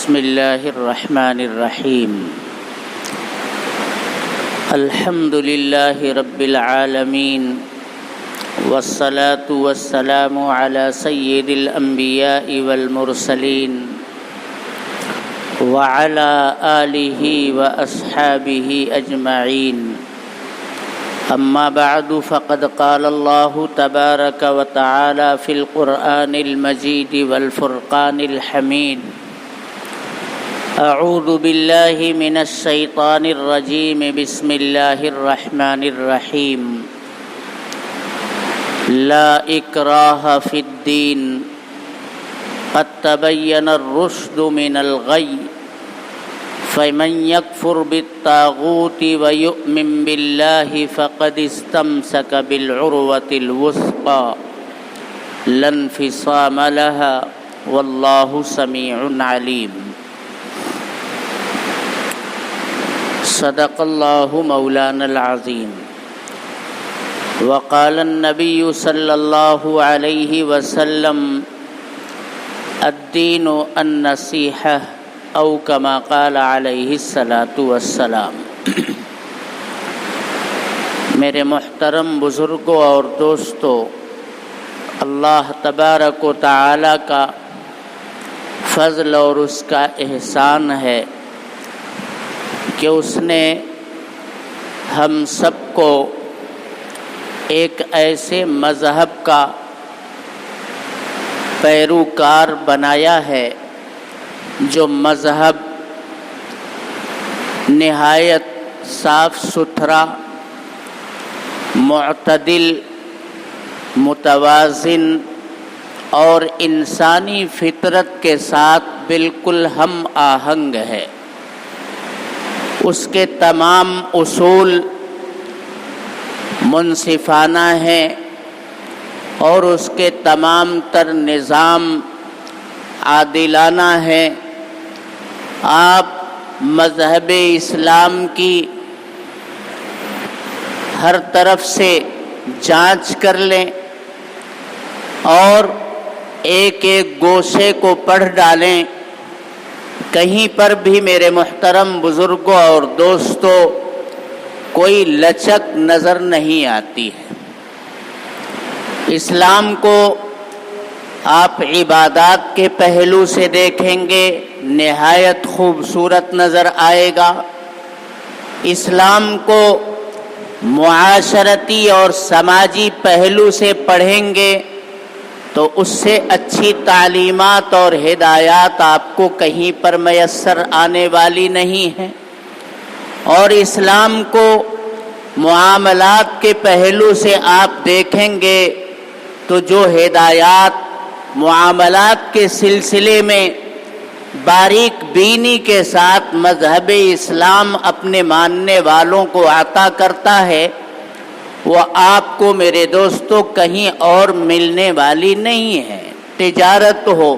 بسم اللہ الرحمن الرحیم الحمد للہ رب العالمین والصلاة والسلام علی سید الانبیاء والمرسلین وعلی آلہ واصحابہ اجمعین اما بعد فقد قال اللہ تبارک وتعالی فی القرآن المجید والفرقان الحمید اعوذ باللہ من الشیطان الرجیم بسم اللہ الرحمن الرحیم لا اکراہ فی الدین قد تبین الرشد من الغی فمن یکفر بالطاغوت ویؤمن باللہ فقد استمسک بالعروة الوثقی لا انفصام لها واللہ سمیع علیم۔ صدق اللہ مولانا العظیم۔ وقال النبی صلی اللہ علیہ وسلم الدین النصیحہ او کما قال علیہ الصلاۃ والسلام۔ میرے محترم بزرگوں اور دوستوں، اللہ تبارک و تعالی کا فضل اور اس کا احسان ہے کہ اس نے ہم سب کو ایک ایسے مذہب کا پیروکار بنایا ہے جو مذہب نہایت صاف ستھرا، معتدل، متوازن اور انسانی فطرت کے ساتھ بالکل ہم آہنگ ہے۔ اس کے تمام اصول منصفانہ ہیں اور اس کے تمام تر نظام عادلانہ ہیں۔ آپ مذہب اسلام کی ہر طرف سے جانچ کر لیں اور ایک ایک گوشے کو پڑھ ڈالیں، کہیں پر بھی میرے محترم بزرگوں اور دوستوں کوئی لچک نظر نہیں آتی ہے۔ اسلام کو آپ عبادات کے پہلو سے دیکھیں گے، نہایت خوبصورت نظر آئے گا۔ اسلام کو معاشرتی اور سماجی پہلو سے پڑھیں گے تو اس سے اچھی تعلیمات اور ہدایات آپ کو کہیں پر میسر آنے والی نہیں ہیں۔ اور اسلام کو معاملات کے پہلو سے آپ دیکھیں گے تو جو ہدایات معاملات کے سلسلے میں باریک بینی کے ساتھ مذہب اسلام اپنے ماننے والوں کو عطا کرتا ہے، وہ آپ کو میرے دوستوں کہیں اور ملنے والی نہیں ہے۔ تجارت ہو،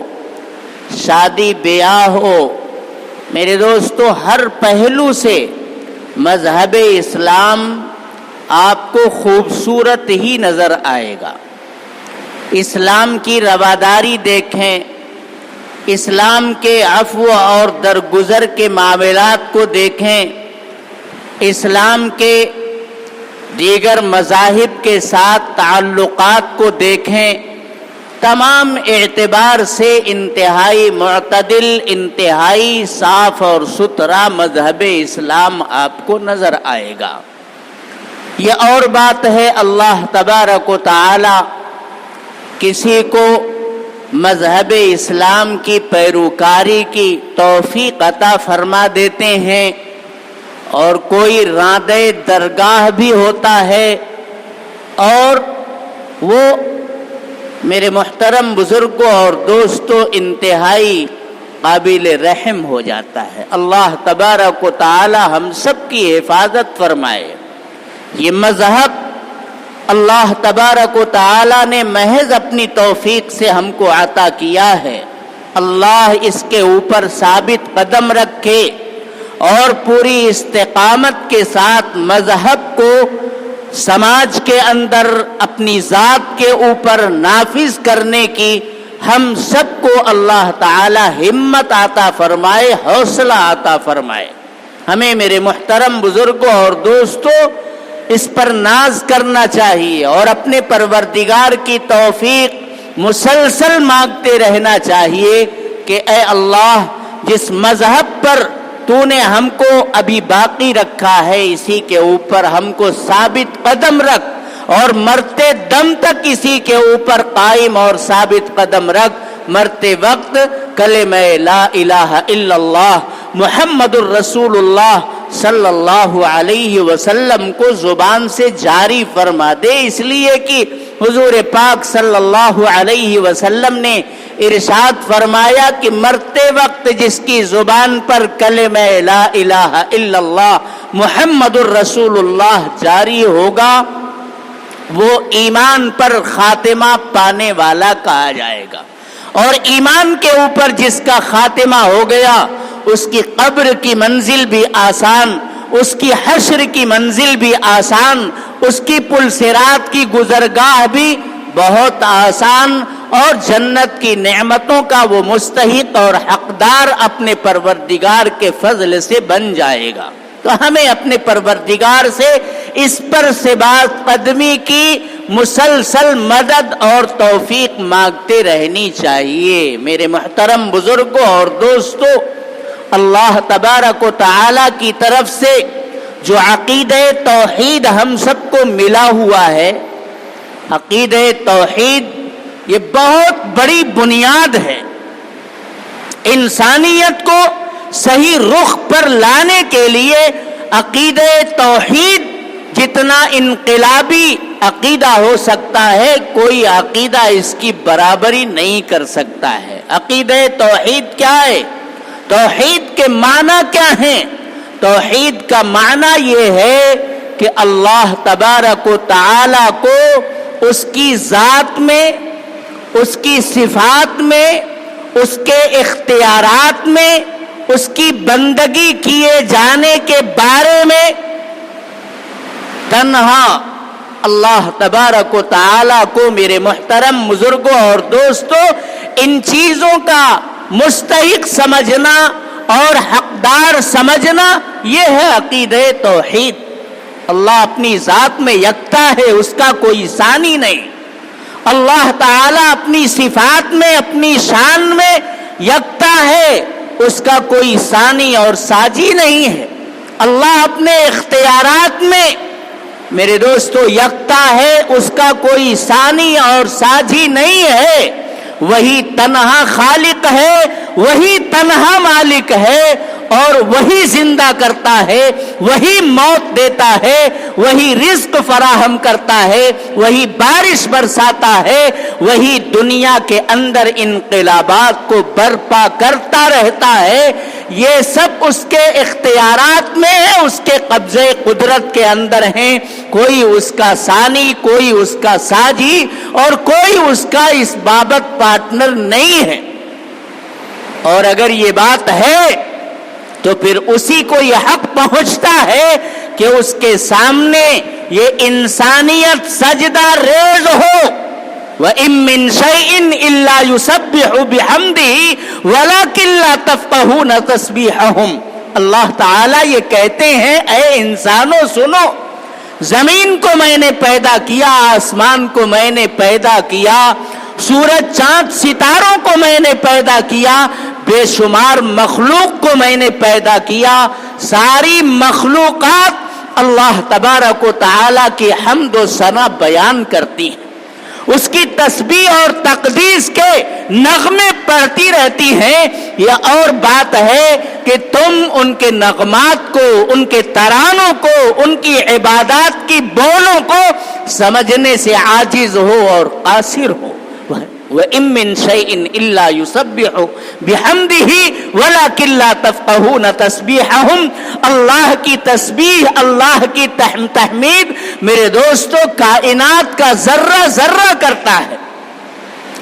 شادی بیاہ ہو، میرے دوستوں ہر پہلو سے مذہب اسلام آپ کو خوبصورت ہی نظر آئے گا۔ اسلام کی رواداری دیکھیں، اسلام کے عفو اور درگزر کے معاملات کو دیکھیں، اسلام کے دیگر مذاہب کے ساتھ تعلقات کو دیکھیں، تمام اعتبار سے انتہائی معتدل، انتہائی صاف اور ستھرا مذہب اسلام آپ کو نظر آئے گا۔ یہ اور بات ہے، اللہ تبارک و تعالی کسی کو مذہب اسلام کی پیروکاری کی توفیق عطا فرما دیتے ہیں، اور کوئی راندے درگاہ بھی ہوتا ہے اور وہ میرے محترم بزرگوں اور دوستوں انتہائی قابل رحم ہو جاتا ہے۔ اللہ تبارک و تعالی ہم سب کی حفاظت فرمائے۔ یہ مذہب اللہ تبارک و تعالی نے محض اپنی توفیق سے ہم کو عطا کیا ہے۔ اللہ اس کے اوپر ثابت قدم رکھے اور پوری استقامت کے ساتھ مذہب کو سماج کے اندر اپنی ذات کے اوپر نافذ کرنے کی ہم سب کو اللہ تعالی ہمت عطا فرمائے، حوصلہ عطا فرمائے۔ ہمیں میرے محترم بزرگوں اور دوستوں اس پر ناز کرنا چاہیے اور اپنے پروردگار کی توفیق مسلسل مانگتے رہنا چاہیے کہ اے اللہ، جس مذہب پر تو نے ہم کو ابھی باقی رکھا ہے اسی کے اوپر ہم کو ثابت قدم رکھ، اور مرتے دم تک اسی کے اوپر قائم اور ثابت قدم رکھ۔ مرتے وقت کلمہ لا الہ الا اللہ محمد الرسول اللہ صلی اللہ علیہ وسلم کو زبان سے جاری فرما دے، اس لیے کہ حضور پاک صلی اللہ علیہ وسلم نے ارشاد فرمایا کہ مرتے وقت جس کی زبان پر کلمہ لا الہ الا اللہ محمد الرسول اللہ جاری ہوگا وہ ایمان پر خاتمہ پانے والا کہا جائے گا، اور ایمان کے اوپر جس کا خاتمہ ہو گیا اس کی قبر کی منزل بھی آسان، اس کی حشر کی منزل بھی آسان، اس کی پل صراط کی گزرگاہ بھی بہت آسان، اور جنت کی نعمتوں کا وہ مستحق اور حقدار اپنے پروردگار کے فضل سے بن جائے گا۔ تو ہمیں اپنے پروردگار سے اس پر ثبات قدمی کی مسلسل مدد اور توفیق مانگتے رہنی چاہیے۔ میرے محترم بزرگوں اور دوستوں، اللہ تبارک و تعالی کی طرف سے جو عقیدہ توحید ہم سب کو ملا ہوا ہے، عقیدہ توحید یہ بہت بڑی بنیاد ہے۔ انسانیت کو صحیح رخ پر لانے کے لیے عقیدہ توحید جتنا انقلابی عقیدہ ہو سکتا ہے، کوئی عقیدہ اس کی برابری نہیں کر سکتا ہے۔ عقیدہ توحید کیا ہے؟ توحید کے معنی کیا ہیں؟ توحید کا معنی یہ ہے کہ اللہ تبارک و تعالی کو اس کی ذات میں، اس کی صفات میں، اس کے اختیارات میں، اس کی بندگی کیے جانے کے بارے میں تنہا اللہ تبارک و تعالی کو، میرے محترم بزرگوں اور دوستوں، ان چیزوں کا مستحق سمجھنا اور حقدار سمجھنا، یہ ہے عقیدہ توحید۔ اللہ اپنی ذات میں یکتا ہے، اس کا کوئی ثانی نہیں۔ اللہ تعالی اپنی صفات میں، اپنی شان میں یکتا ہے، اس کا کوئی ثانی اور ساجی نہیں ہے۔ اللہ اپنے اختیارات میں میرے دوستو یکتا ہے، اس کا کوئی ثانی اور ساجی نہیں ہے۔ وہی تنہا خالق ہے، وہی تنہا مالک ہے، اور وہی زندہ کرتا ہے، وہی موت دیتا ہے، وہی رزق فراہم کرتا ہے، وہی بارش برساتا ہے، وہی دنیا کے اندر انقلابات کو برپا کرتا رہتا ہے۔ یہ سب اس کے اختیارات میں ہے، اس کے قبضے قدرت کے اندر ہیں۔ کوئی اس کا ثانی، کوئی اس کا ساجی، اور کوئی اس کا اس بابت پارٹنر نہیں ہے۔ اور اگر یہ بات ہے تو پھر اسی کو یہ حق پہنچتا ہے کہ اس کے سامنے یہ انسانیت سجدہ ریز ہو۔ وَإِن مِّن شَيْءٍ إِلَّا يُسَبِّحُ بِحَمْدِهِ وَلَكِن لَّا تَفْقَهُونَ تَسْبِيحَهُمْ۔ اللہ تعالیٰ یہ کہتے ہیں، اے انسانوں سنو، زمین کو میں نے پیدا کیا، آسمان کو میں نے پیدا کیا، سورج چاند ستاروں کو میں نے پیدا کیا، بے شمار مخلوق کو میں نے پیدا کیا۔ ساری مخلوقات اللہ تبارک و تعالیٰ کی حمد و ثنا بیان کرتی ہیں، اس کی تسبیح اور تقدیس کے نغمے پڑھتی رہتی ہیں۔ یہ اور بات ہے کہ تم ان کے نغمات کو، ان کے ترانوں کو، ان کی عبادات کی بولوں کو سمجھنے سے عاجز ہو اور قاصر ہو۔ وَإِن مِّن شَيْءٍ إِلَّا يُسَبِّحُ بِحَمْدِهِ وَلَكِن لَّا تَفْقَهُونَ تَسْبِيحَهُمْ۔ اللہ کی تسبیح، اللہ کی تحمید میرے دوستو کائنات کا ذرہ ذرہ کرتا ہے۔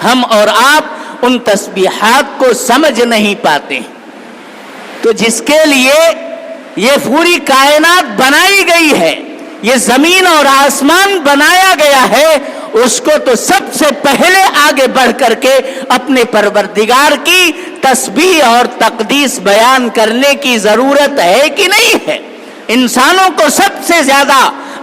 ہم اور آپ ان تسبیحات کو سمجھ نہیں پاتے، تو جس کے لیے یہ پوری کائنات بنائی گئی ہے، یہ زمین اور آسمان بنایا گیا ہے، اس کو تو سب سے پہلے آگے بڑھ کر کے اپنے پروردگار کی تسبیح اور تقدیس بیان کرنے کی ضرورت ہے کہ نہیں ہے؟ انسانوں کو سب سے زیادہ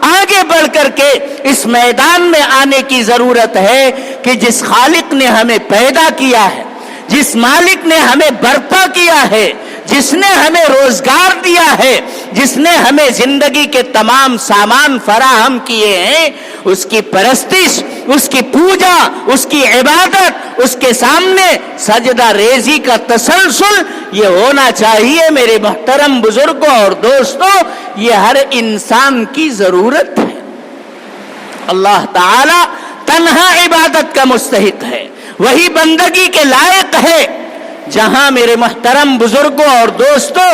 آگے بڑھ کر کے اس میدان میں آنے کی ضرورت ہے کہ جس خالق نے ہمیں پیدا کیا ہے، جس مالک نے ہمیں برپا کیا ہے، جس نے ہمیں روزگار دیا ہے، جس نے ہمیں زندگی کے تمام سامان فراہم کیے ہیں، اس کی پرستش، اس کی پوجا، اس کی عبادت، اس کے سامنے سجدہ ریزی کا تسلسل یہ ہونا چاہیے۔ میرے محترم بزرگوں اور دوستوں، یہ ہر انسان کی ضرورت ہے۔ اللہ تعالی تنہا عبادت کا مستحق ہے، وہی بندگی کے لائق ہے۔ جہاں میرے محترم بزرگوں اور دوستوں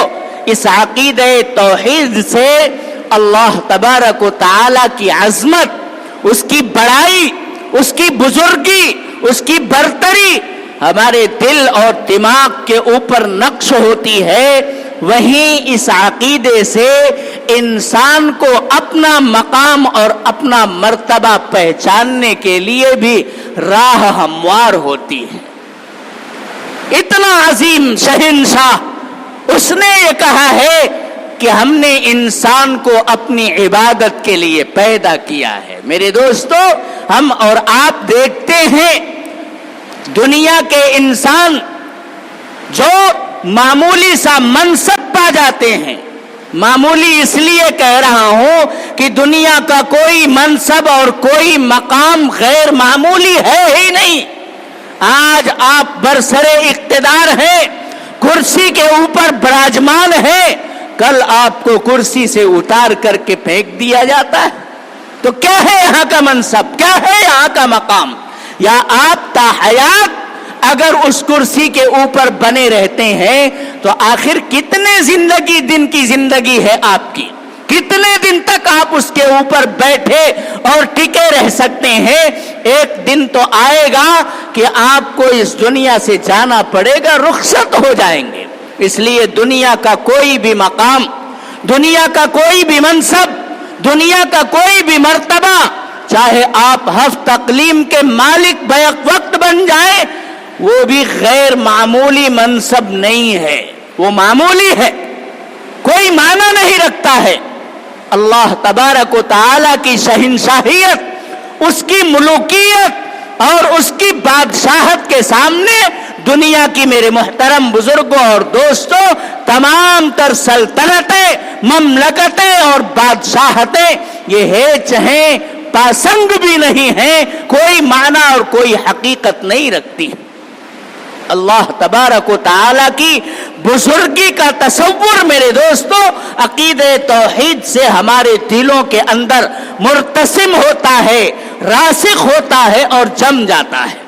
اس عقیدہ توحید سے اللہ تبارک و تعالی کی عظمت، اس کی بڑائی، اس کی بزرگی، اس کی برتری ہمارے دل اور دماغ کے اوپر نقش ہوتی ہے، وہیں اس عقیدے سے انسان کو اپنا مقام اور اپنا مرتبہ پہچاننے کے لیے بھی راہ ہموار ہوتی ہے۔ اتنا عظیم شہنشاہ، اس نے یہ کہا ہے کہ ہم نے انسان کو اپنی عبادت کے لیے پیدا کیا ہے۔ میرے دوستو، ہم اور آپ دیکھتے ہیں دنیا کے انسان جو معمولی سا منصب پا جاتے ہیں، معمولی اس لیے کہہ رہا ہوں کہ دنیا کا کوئی منصب اور کوئی مقام غیر معمولی ہے ہی نہیں۔ آج آپ برسرے اقتدار ہیں، کرسی کے اوپر براجمان ہیں، کل آپ کو کرسی سے اتار کر کے پھینک دیا جاتا ہے۔ تو کیا ہے یہاں کا منصب، کیا ہے یہاں کا مقام؟ یا آپ تا حیات اگر اس کرسی کے اوپر بنے رہتے ہیں تو آخر کتنے دن کی زندگی ہے آپ کی؟ کتنے دن تک آپ اس کے اوپر بیٹھے اور ٹکے رہ سکتے ہیں؟ ایک دن تو آئے گا کہ آپ کو اس دنیا سے جانا پڑے گا، رخصت ہو جائیں گے۔ اس لیے دنیا کا کوئی بھی مقام، دنیا کا کوئی بھی منصب، دنیا کا کوئی بھی مرتبہ، چاہے آپ ہفت اقلیم کے مالک بیک وقت بن جائیں، وہ بھی غیر معمولی منصب نہیں ہے، وہ معمولی ہے، کوئی معنی نہیں رکھتا ہے۔ اللہ تبارک و تعالی کی شہنشاہیت، اس کی ملوکیت اور اس کی بادشاہت کے سامنے دنیا کی میرے محترم بزرگوں اور دوستوں تمام تر سلطنتیں، مملکتیں اور بادشاہتیں یہ ہیچ ہیں، پاسنگ بھی نہیں ہیں، کوئی معنی اور کوئی حقیقت نہیں رکھتی۔ اللہ تبارک و تعالی کی بزرگی کا تصور میرے دوستو عقیدہ توحید سے ہمارے دلوں کے اندر مرتسم ہوتا ہے، راسخ ہوتا ہے اور جم جاتا ہے،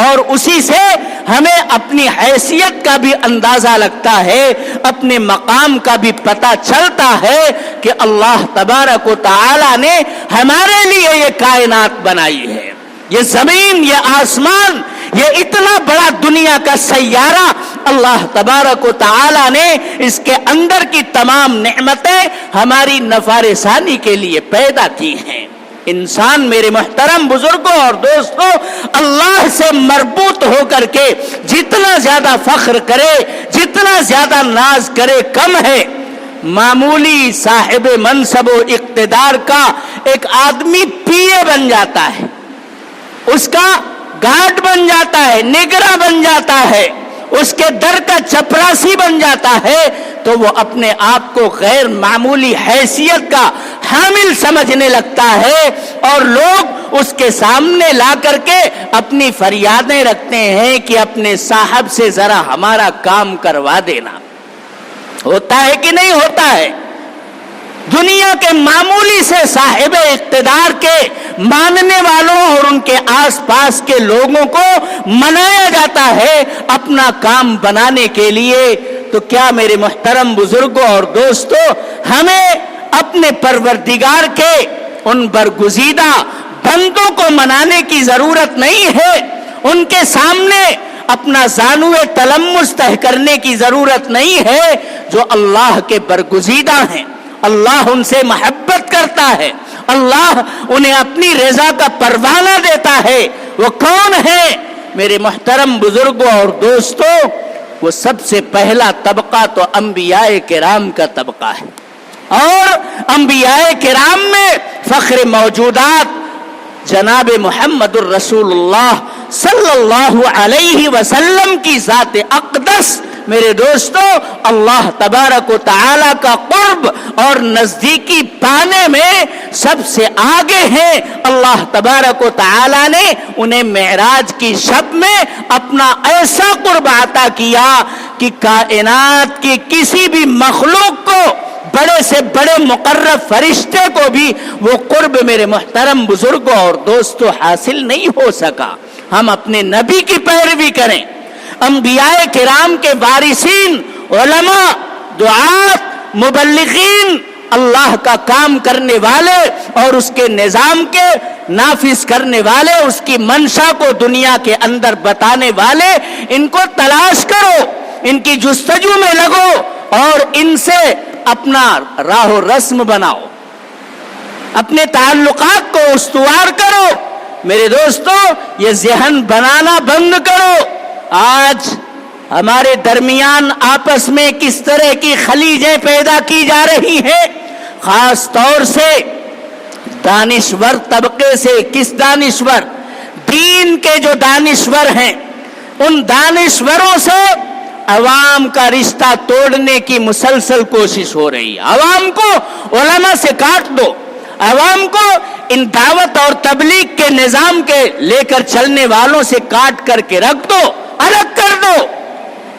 اور اسی سے ہمیں اپنی حیثیت کا بھی اندازہ لگتا ہے، اپنے مقام کا بھی پتہ چلتا ہے کہ اللہ تبارک و تعالی نے ہمارے لیے یہ کائنات بنائی ہے، یہ زمین، یہ آسمان، یہ اتنا بڑا دنیا کا سیارہ اللہ تبارک و تعالی نے اس کے اندر کی تمام نعمتیں ہماری نفع رسانی کے لیے پیدا کی ہیں۔ انسان میرے محترم بزرگوں اور دوستوں اللہ سے مربوط ہو کر کے جتنا زیادہ فخر کرے، جتنا زیادہ ناز کرے کم ہے۔ معمولی صاحب منصب و اقتدار کا ایک آدمی پی اے بن جاتا ہے، اس کا گارڈ بن جاتا ہے، نگراں بن جاتا ہے، اس کے در کا چپراسی بن جاتا ہے، تو وہ اپنے آپ کو غیر معمولی حیثیت کا حامل سمجھنے لگتا ہے، اور لوگ اس کے سامنے لا کر کے اپنی فریادیں رکھتے ہیں کہ اپنے صاحب سے ذرا ہمارا کام کروا دینا۔ ہوتا ہے کہ نہیں ہوتا ہے؟ دنیا کے معمولی سے صاحب اقتدار کے ماننے والوں اور ان کے آس پاس کے لوگوں کو منایا جاتا ہے اپنا کام بنانے کے لیے، تو کیا میرے محترم بزرگوں اور دوستوں ہمیں اپنے پروردگار کے ان برگزیدہ بندوں کو منانے کی ضرورت نہیں ہے؟ ان کے سامنے اپنا زانوے تلمس طے کرنے کی ضرورت نہیں ہے جو اللہ کے برگزیدہ ہیں۔ اللہ ان سے محبت کرتا ہے، اللہ انہیں اپنی رضا کا پروانہ دیتا ہے، وہ کون ہے؟ میرے محترم بزرگوں اور دوستوں، وہ سب سے پہلا طبقہ تو انبیاء کرام کا طبقہ ہے، اور انبیاء کرام میں فخر موجودات جناب محمد الرسول اللہ صلی اللہ علیہ وسلم کی ذات اقدس میرے دوستو اللہ تبارک و تعالی کا قرب اور نزدیکی پانے میں سب سے آگے ہیں۔ اللہ تبارک و تعالی نے انہیں معراج کی شب میں اپنا ایسا قرب عطا کیا کہ کائنات کی کسی بھی مخلوق کو، بڑے سے بڑے مقرب فرشتے کو بھی وہ قرب میرے محترم بزرگوں اور دوستوں حاصل نہیں ہو سکا۔ ہم اپنے نبی کی پیروی کریں، انبیاء کرام کے وارثین، علماء، دعات، مبلغین، اللہ کا کام کرنے والے اور اس کے نظام کے نافذ کرنے والے، اس کی منشا کو دنیا کے اندر بتانے والے، ان کو تلاش کرو، ان کی جستجو میں لگو اور ان سے اپنا راہ و رسم بناؤ، اپنے تعلقات کو استوار کرو۔ میرے دوستو یہ ذہن بنانا بند کرو۔ آج ہمارے درمیان آپس میں کس طرح کی خلیجیں پیدا کی جا رہی ہیں، خاص طور سے دانشور طبقے سے۔ کس دانشور؟ دین کے جو دانشور ہیں، ان دانشوروں سے عوام کا رشتہ توڑنے کی مسلسل کوشش ہو رہی ہے۔ عوام کو علماء سے کاٹ دو، عوام کو ان دعوت اور تبلیغ کے نظام کے لے کر چلنے والوں سے کاٹ کر کے رکھ دو، الگ کر دو،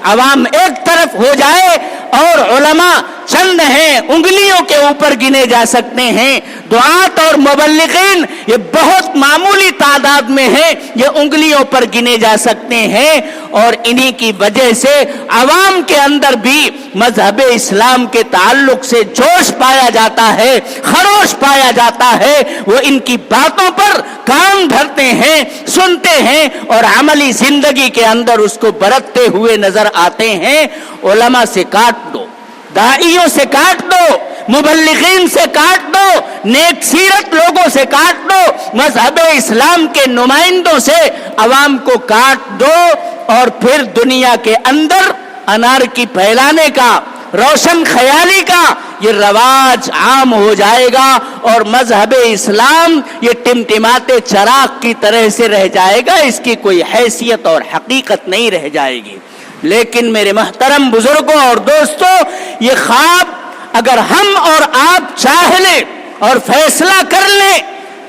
عوام ایک طرف ہو جائے اور علماء چند ہیں، انگلیوں کے اوپر گنے جا سکتے ہیں، دعات اور مبلغین یہ بہت معمولی تعداد میں ہیں، یہ انگلیوں پر گنے جا سکتے ہیں، اور انہی کی وجہ سے عوام کے اندر بھی مذہب اسلام کے تعلق سے جوش پایا جاتا ہے، خروش پایا جاتا ہے۔ وہ ان کی باتوں پر کان دھرتے ہیں، سنتے ہیں اور عملی زندگی کے اندر اس کو برتتے ہوئے نظر آتے ہیں۔ علماء سے کاٹ دو، داعیوں سے کاٹ دو، مبلغین سے کاٹ دو، نیک سیرت لوگوں سے کاٹ دو، مذہب اسلام کے نمائندوں سے عوام کو کاٹ دو، اور پھر دنیا کے اندر انارکی پھیلانے کا، روشن خیالی کا یہ رواج عام ہو جائے گا، اور مذہب اسلام یہ ٹمٹماتے چراغ کی طرح سے رہ جائے گا، اس کی کوئی حیثیت اور حقیقت نہیں رہ جائے گی۔ لیکن میرے محترم بزرگوں اور دوستوں، یہ خواب اگر ہم اور آپ چاہ لیں اور فیصلہ کر لیں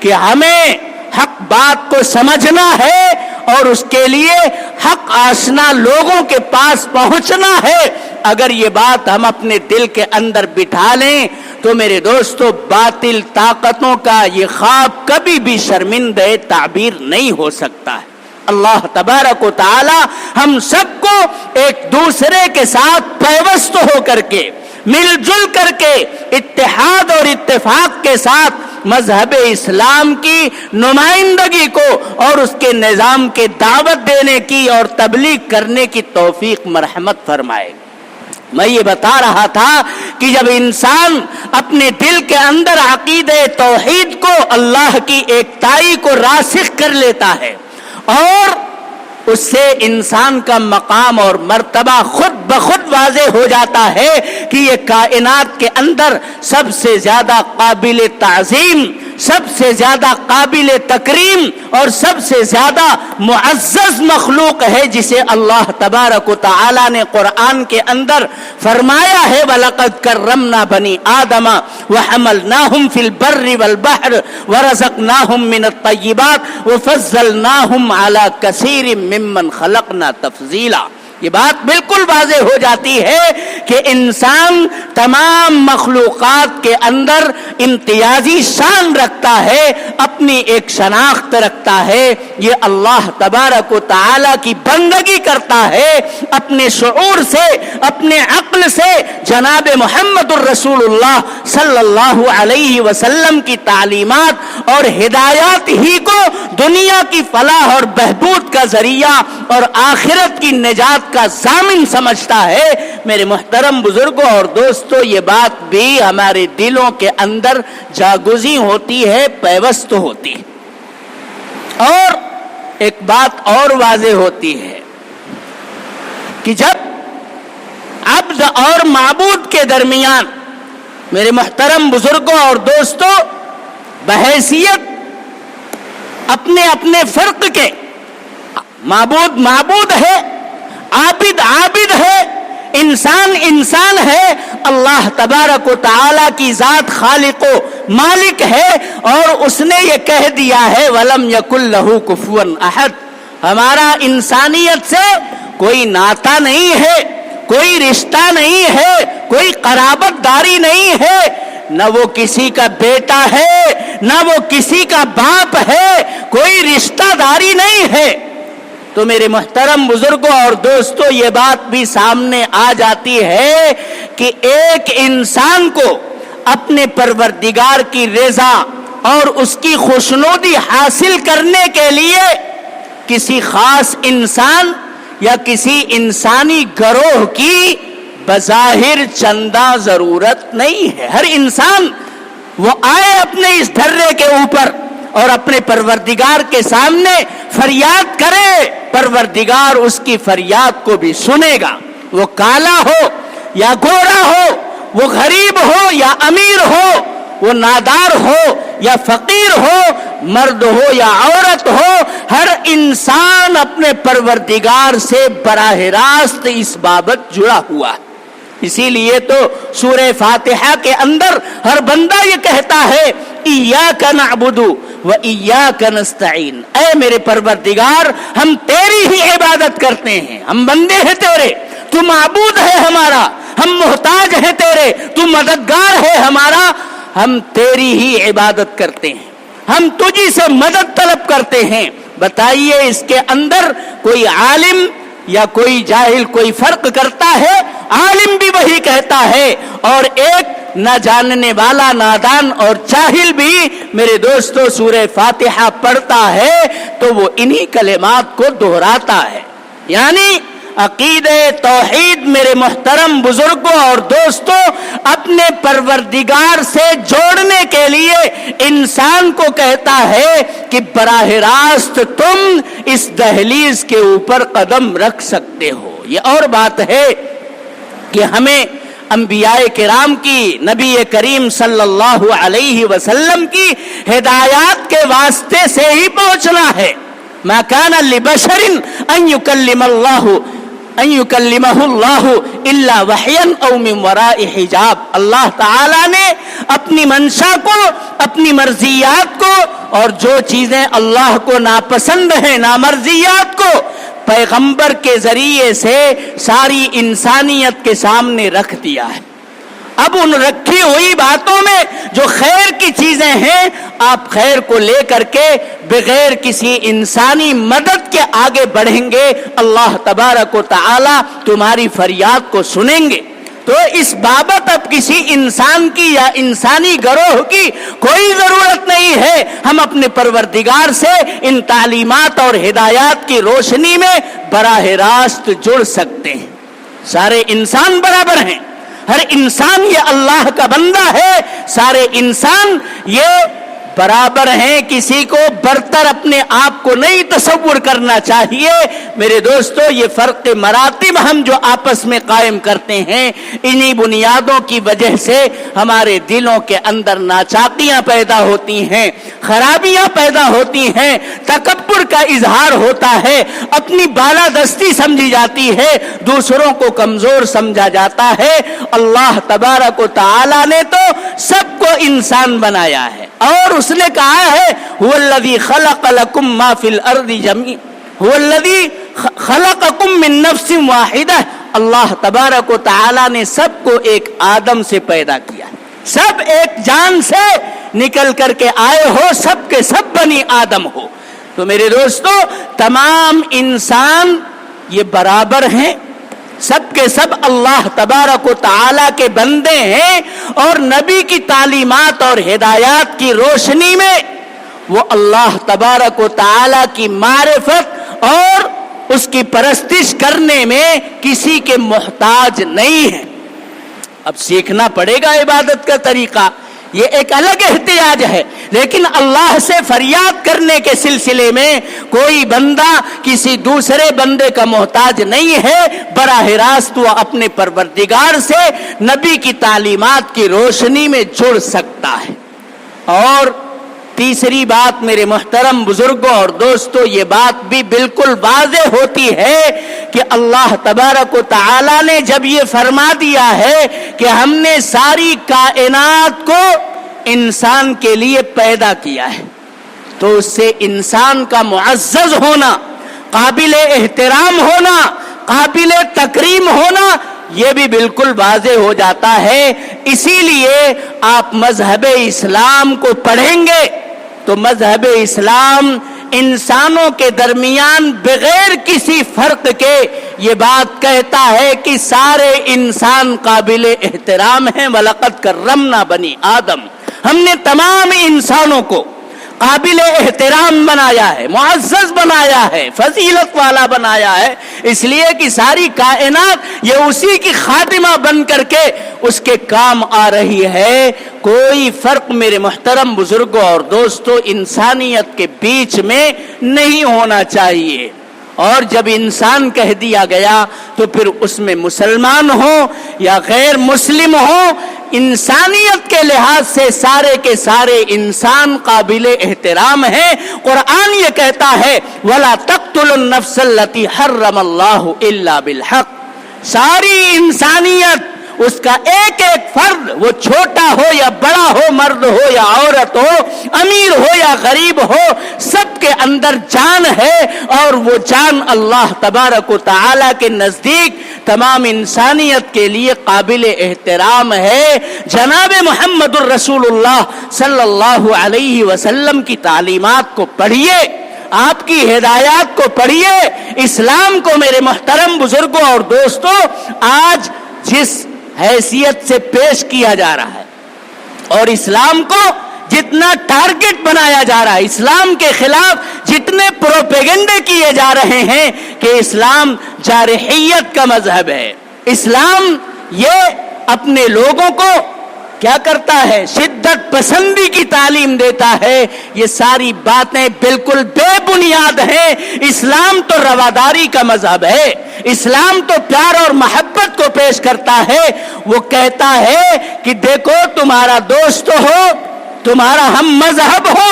کہ ہمیں حق بات کو سمجھنا ہے اور اس کے لیے حق آشنا لوگوں کے پاس پہنچنا ہے، اگر یہ بات ہم اپنے دل کے اندر بٹھا لیں تو میرے دوستو باطل طاقتوں کا یہ خواب کبھی بھی شرمندہ تعبیر نہیں ہو سکتا ہے۔ اللہ تبارک و تعالی ہم سب کو ایک دوسرے کے ساتھ پیوست ہو کر کے، مل جل کر کے، اتحاد اور اتفاق کے ساتھ مذہب اسلام کی نمائندگی کو اور اس کے نظام کے دعوت دینے کی اور تبلیغ کرنے کی توفیق مرحمت فرمائے۔ میں یہ بتا رہا تھا کہ جب انسان اپنے دل کے اندر عقیدہ توحید کو، اللہ کی ایکتائی کو راسخ کر لیتا ہے، اور اس سے انسان کا مقام اور مرتبہ خود بخود واضح ہو جاتا ہے کہ یہ کائنات کے اندر سب سے زیادہ قابل تعظیم، سب سے زیادہ قابل تکریم اور سب سے زیادہ معزز مخلوق ہے، جسے اللہ تبارک و تعالی نے قرآن کے اندر فرمایا ہے وَلَقَدْ كَرَّمْنَا بَنِي آدَمَ وَحَمَلْنَاهُمْ فِي الْبَرِّ وَالْبَحْرِ وَرَزَقْنَاهُمْ مِنَ الطَّيِّبَاتِ وَفَضَّلْنَاهُمْ عَلَى كَثِيرٍ مِّمَّنْ خَلَقْنَا تَفْضِيلًا۔ یہ بات بالکل واضح ہو جاتی ہے کہ انسان تمام مخلوقات کے اندر امتیازی شان رکھتا ہے، اپنی ایک شناخت رکھتا ہے، یہ اللہ تبارک و تعالی کی بندگی کرتا ہے، اپنے شعور سے، اپنے عقل سے جناب محمد الرسول اللہ صلی اللہ علیہ وسلم کی تعلیمات اور ہدایات ہی کو دنیا کی فلاح اور بہبود کا ذریعہ اور آخرت کی نجات کا ضامن سمجھتا ہے۔ میرے محترم محترم بزرگوں اور دوستوں، یہ بات بھی ہمارے دلوں کے اندر جاگزی ہوتی ہے، پیوست ہوتی ہے۔ اور ایک بات اور واضح ہوتی ہے کہ جب عبد اور معبود کے درمیان، میرے محترم بزرگوں اور دوستوں، بحیثیت اپنے اپنے فرق کے، معبود معبود ہے، عابد عابد ہے، انسان انسان ہے، اللہ تبارک و تعالی کی ذات خالق و مالک ہے، اور اس نے یہ کہہ دیا ہے وَلَمْ يَكُنْ لَهُ كُفُوًا أَحَدٌ۔ ہمارا انسانیت سے کوئی ناتا نہیں ہے، کوئی رشتہ نہیں ہے، کوئی قرابت داری نہیں ہے، نہ وہ کسی کا بیٹا ہے، نہ وہ کسی کا باپ ہے، کوئی رشتہ داری نہیں ہے۔ تو میرے محترم بزرگوں اور دوستوں، یہ بات بھی سامنے آ جاتی ہے کہ ایک انسان کو اپنے پروردگار کی رضا اور اس کی خوشنودی حاصل کرنے کے لیے کسی خاص انسان یا کسی انسانی گروہ کی بظاہر چندہ ضرورت نہیں ہے۔ ہر انسان وہ آئے اپنے اس دھرے کے اوپر اور اپنے پروردگار کے سامنے فریاد کرے، پروردگار اس کی فریاد کو بھی سنے گا۔ وہ کالا ہو یا گورا ہو، وہ غریب ہو یا امیر ہو، وہ نادار ہو یا فقیر ہو، مرد ہو یا عورت ہو، ہر انسان اپنے پروردگار سے براہ راست اس بابت جڑا ہوا ہے۔ اسی لیے تو سورہ فاتحہ کے اندر ہر بندہ یہ کہتا ہے ایاک نعبد و ایاک نستعین، اے میرے پروردگار ہم تیری ہی عبادت کرتے ہیں، ہم بندے ہیں تیرے، تو معبود ہے ہمارا، ہم محتاج ہیں تیرے، تو مددگار ہے ہمارا، ہم تیری ہی عبادت کرتے ہیں، ہم تجھی سے مدد طلب کرتے ہیں۔ بتائیے اس کے اندر کوئی عالم یا کوئی جاہل کوئی فرق کرتا ہے؟ عالم بھی وہی کہتا ہے، اور ایک نہ جاننے والا نادان اور جاہل بھی میرے دوستو سورہ فاتحہ پڑھتا ہے تو وہ انہی کلمات کو دہراتا ہے۔ یعنی عقیدہ توحید میرے محترم بزرگوں اور دوستوں اپنے پروردگار سے جوڑنے کے لیے انسان کو کہتا ہے کہ براہ راست تم اس دہلیز کے اوپر قدم رکھ سکتے ہو۔ یہ اور بات ہے کہ ہمیں انبیاء کرام کی، نبی کریم صلی اللہ علیہ وسلم کی ہدایات کے واسطے سے ہی پہنچنا ہے۔ ما کان لبشر ان یکلمہ اللہ الا وحیا او من وراء حجاب۔ اللہ تعالی نے اپنی منشا کو، اپنی مرضیات کو، اور جو چیزیں اللہ کو ناپسند ہیں، نامرضیات کو، پیغمبر کے ذریعے سے ساری انسانیت کے سامنے رکھ دیا ہے۔ اب ان رکھی ہوئی باتوں میں جو خیر کی چیزیں ہیں، آپ خیر کو لے کر کے بغیر کسی انسانی مدد کے آگے بڑھیں گے، اللہ تبارک و تعالی تمہاری فریاد کو سنیں گے۔ تو اس بابت اب کسی انسان کی یا انسانی گروہ کی کوئی ضرورت نہیں ہے، ہم اپنے پروردگار سے ان تعلیمات اور ہدایات کی روشنی میں براہ راست جڑ سکتے ہیں۔ سارے انسان برابر ہیں، ہر انسان یہ اللہ کا بندہ ہے، سارے انسان یہ برابر ہیں، کسی کو برتر اپنے آپ کو نہیں تصور کرنا چاہیے۔ میرے دوستو یہ فرق مراتب ہم جو آپس میں قائم کرتے ہیں، انہی بنیادوں کی وجہ سے ہمارے دلوں کے اندر ناچاقیاں پیدا ہوتی ہیں، خرابیاں پیدا ہوتی ہیں، تکبر کا اظہار ہوتا ہے، اپنی بالادستی سمجھی جاتی ہے، دوسروں کو کمزور سمجھا جاتا ہے۔ اللہ تبارک و تعالی نے تو سب کو انسان بنایا ہے، اور اس نے کہا ہے هو الذی خلق لکم ما فی الارض جميعا، هو الذی خلقکم من نفس واحدہ۔ اللہ تبارک و تعالی نے سب کو ایک آدم سے پیدا کیا، سب ایک جان سے نکل کر کے آئے ہو، سب کے سب بنی آدم ہو۔ تو میرے دوستو تمام انسان یہ برابر ہیں، سب کے سب اللہ تبارک و تعالی کے بندے ہیں، اور نبی کی تعلیمات اور ہدایات کی روشنی میں وہ اللہ تبارک و تعالی کی معرفت اور اس کی پرستش کرنے میں کسی کے محتاج نہیں ہے۔ اب سیکھنا پڑے گا عبادت کا طریقہ، یہ ایک الگ احتیاج ہے، لیکن اللہ سے فریاد کرنے کے سلسلے میں کوئی بندہ کسی دوسرے بندے کا محتاج نہیں ہے، براہ راست وہ اپنے پروردگار سے نبی کی تعلیمات کی روشنی میں جڑ سکتا ہے۔ اور تیسری بات میرے محترم بزرگوں اور دوستوں، یہ بات بھی بالکل واضح ہوتی ہے کہ اللہ تبارک و تعالی نے جب یہ فرما دیا ہے کہ ہم نے ساری کائنات کو انسان کے لیے پیدا کیا ہے، تو اس سے انسان کا معزز ہونا، قابل احترام ہونا، قابل تکریم ہونا، یہ بھی بالکل واضح ہو جاتا ہے۔ اسی لیے آپ مذہب اسلام کو پڑھیں گے تو مذہب اسلام انسانوں کے درمیان بغیر کسی فرق کے یہ بات کہتا ہے کہ سارے انسان قابل احترام ہیں۔ وَلَقَدْ كَرَّمْنَا بَنِي آدم، ہم نے تمام انسانوں کو قابل احترام بنایا ہے، معزز بنایا ہے، فضیلت والا بنایا ہے، اس لیے کہ ساری کائنات یہ اسی کی خادمہ بن کر کے اس کے کام آ رہی ہے۔ کوئی فرق میرے محترم بزرگوں اور دوستوں انسانیت کے بیچ میں نہیں ہونا چاہیے۔ اور جب انسان کہہ دیا گیا تو پھر اس میں مسلمان ہو یا غیر مسلم ہو، انسانیت کے لحاظ سے سارے کے سارے انسان قابل احترام ہیں۔ قرآن یہ کہتا ہے وَلَا تَقْتُلُوا النَّفْسَ الَّتِي حَرَّمَ اللَّهُ إِلَّا بِالْحَقِّ، ساری انسانیت، اس کا ایک ایک فرد، وہ چھوٹا ہو یا بڑا ہو، مرد ہو یا عورت ہو، امیر ہو یا غریب ہو، سب کے اندر جان ہے، اور وہ جان اللہ تبارک و تعالی کے نزدیک تمام انسانیت کے لیے قابل احترام ہے۔ جناب محمد الرسول اللہ صلی اللہ علیہ وسلم کی تعلیمات کو پڑھیے، آپ کی ہدایات کو پڑھیے۔ اسلام کو میرے محترم بزرگوں اور دوستوں آج جس حیثیت سے پیش کیا جا رہا ہے اور اسلام کو جتنا ٹارگٹ بنایا جا رہا ہے، اسلام کے خلاف جتنے پروپیگنڈے کیے جا رہے ہیں کہ اسلام جارحیت کا مذہب ہے، اسلام یہ اپنے لوگوں کو کیا کرتا ہے، شدت پسندی کی تعلیم دیتا ہے، یہ ساری باتیں بالکل بے بنیاد ہیں۔ اسلام تو رواداری کا مذہب ہے، اسلام تو پیار اور محبت کو پیش کرتا ہے۔ وہ کہتا ہے کہ دیکھو تمہارا دوست ہو، تمہارا ہم مذہب ہو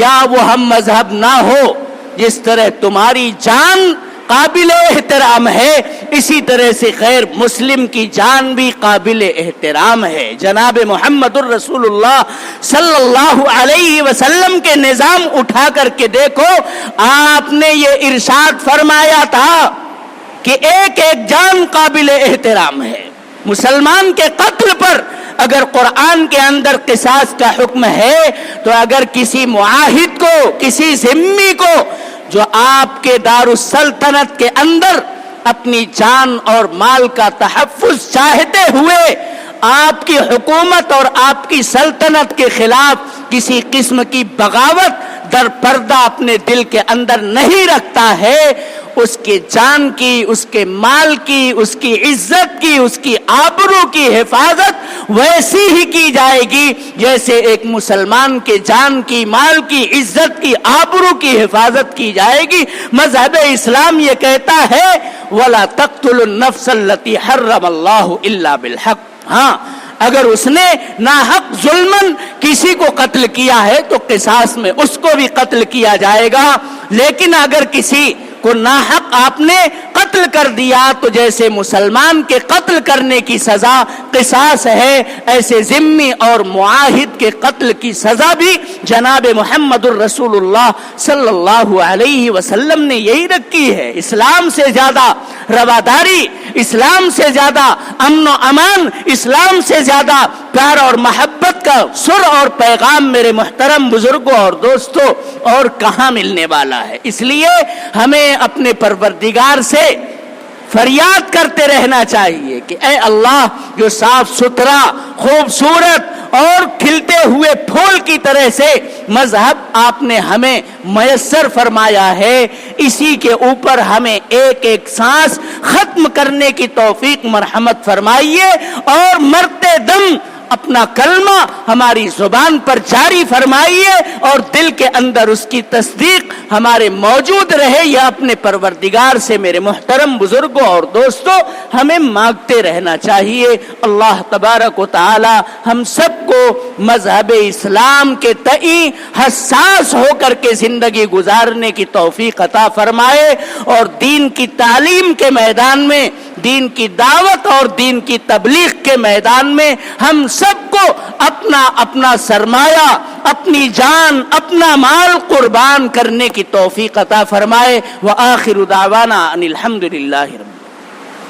یا وہ ہم مذہب نہ ہو، جس طرح تمہاری جان قابل احترام ہے اسی طرح سے غیر مسلم کی جان بھی قابل احترام ہے۔ جناب محمد الرسول اللہ صلی اللہ علیہ وسلم کے نظام اٹھا کر کے دیکھو، آپ نے یہ ارشاد فرمایا تھا کہ ایک ایک جان قابل احترام ہے۔ مسلمان کے قتل پر اگر قرآن کے اندر قصاص کا حکم ہے تو اگر کسی معاہد کو، کسی ذمی کو جو آپ کے دارالسلطنت کے اندر اپنی جان اور مال کا تحفظ چاہتے ہوئے آپ کی حکومت اور آپ کی سلطنت کے خلاف کسی قسم کی بغاوت در پردہ اپنے دل کے اندر نہیں رکھتا ہے، اس کے جان کی، اس کے مال کی، اس کی عزت کی، اس کی آبرو کی حفاظت ویسی ہی کی جائے گی جیسے ایک مسلمان کے جان کی، مال کی، عزت کی، آبرو کی حفاظت کی جائے گی۔ مذہب اسلام یہ کہتا ہے وَلَا تَقْتُلُوا النَّفْسَ الَّتِي حَرَّمَ اللَّهُ إِلَّا بِالْحَقِّ، ہاں اگر اس نے ناحق ظلمن کسی کو قتل کیا ہے تو قصاص میں اس کو بھی قتل کیا جائے گا، لیکن اگر کسی کو ناحق آپ نے قتل کر دیا تو جیسے مسلمان کے قتل کرنے کی سزا قصاص ہے، ایسے ذمی اور معاہد کے قتل کی سزا بھی جناب محمد الرسول اللہ صلی اللہ علیہ وسلم نے یہی رکھی ہے۔ اسلام سے زیادہ رواداری، اسلام سے زیادہ امن و امان، اسلام سے زیادہ پیار اور محبت کا سر اور پیغام میرے محترم بزرگوں اور دوستوں اور کہاں ملنے والا ہے۔ اس لیے ہمیں اپنے پروردگار سے فریاد کرتے رہنا چاہیے کہ اے اللہ، جو صاف ستھرا، خوبصورت اور کھلتے ہوئے پھول کی طرح سے مذہب آپ نے ہمیں میسر فرمایا ہے، اسی کے اوپر ہمیں ایک ایک سانس ختم کرنے کی توفیق مرحمت فرمائیے، اور مرتے دم اپنا کلمہ ہماری زبان پر جاری فرمائیے، اور دل کے اندر اس کی تصدیق ہمارے موجود رہے۔ یہ اپنے پروردگار سے میرے محترم بزرگوں اور دوستوں ہمیں مانگتے رہنا چاہیے۔ اللہ تبارک و تعالی ہم سب کو مذہب اسلام کے تئیں حساس ہو کر کے زندگی گزارنے کی توفیق عطا فرمائے، اور دین کی تعلیم کے میدان میں، دین کی دعوت اور دین کی تبلیغ کے میدان میں ہم سب کو اپنا اپنا سرمایہ، اپنی جان، اپنا مال قربان کرنے کی توفیق عطا فرمائے۔ وآخر دعوانا ان الحمد للہ۔